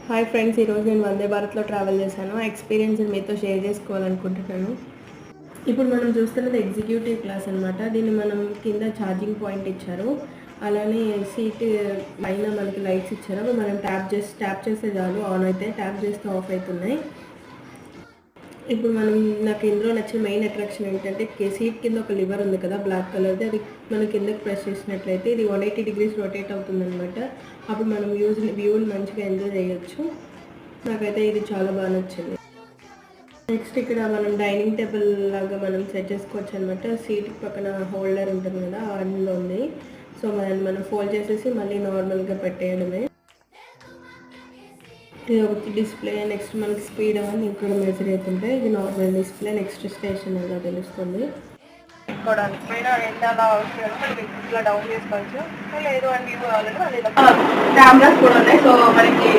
Hi friends, ఈరోజు నేను వందే భారత్లో ట్రావెల్ చేశాను. ఆ ఎక్స్పీరియన్స్ మీతో షేర్ చేసుకోవాలనుకుంటున్నాను. ఇప్పుడు మనం చూస్తున్నది ఎగ్జిక్యూటివ్ క్లాస్ అనమాట. దీన్ని మనం కింద ఛార్జింగ్ పాయింట్ ఇచ్చారు, అలానే సీట్ పైన మనకి లైట్స్ ఇచ్చారు. మనం ట్యాప్ చేస్తే చాలు ఆన్ అయితే, ట్యాప్ చేస్తే ఆఫ్ అవుతున్నాయి. ఇప్పుడు నాకు ఇందులో నచ్చిన మెయిన్ అట్రాక్షన్ ఏంటంటే సీట్ కింద ఒక లివర్ ఉంది కదా, బ్లాక్ కలర్ది. అది మనం కిందకి ప్రెస్ చేసినట్లయితే ఇది 180 degrees రొటేట్ అవుతుందన్నమాట. అప్పుడు మనం వ్యూని మంచిగా ఎంజాయ్ చేయొచ్చు. నాకైతే ఇది చాలా బాగా నచ్చింది. నెక్స్ట్ ఇక్కడ మనం డైనింగ్ టేబుల్ లాగా మనం సెట్ చేసుకోవచ్చు అనమాట. సీట్ పక్కన హోల్డర్ ఉంటుంది కదా, అందులో ఉంది. సో మనం ఫోల్డ్ చేసేసి మళ్ళీ నార్మల్గా పెట్టేయడమే. ఇది ఒకటి డిస్ప్లే. నెక్స్ట్ మనకి స్పీడ్ అని ఇక్కడ మెజర్ అవుతుంటే ఇది నార్మల్ డిస్ప్లే. నెక్స్ట్ స్టేషన్ అలా తెలుస్తుంది. పెట్టుకోవడానికి పైన అలా ఇట్లా డౌన్ చేసుకోవచ్చు. లేదు అని వ్యూ కావాలంటే కెమెరాస్ కూడా ఉన్నాయి. సో మనకి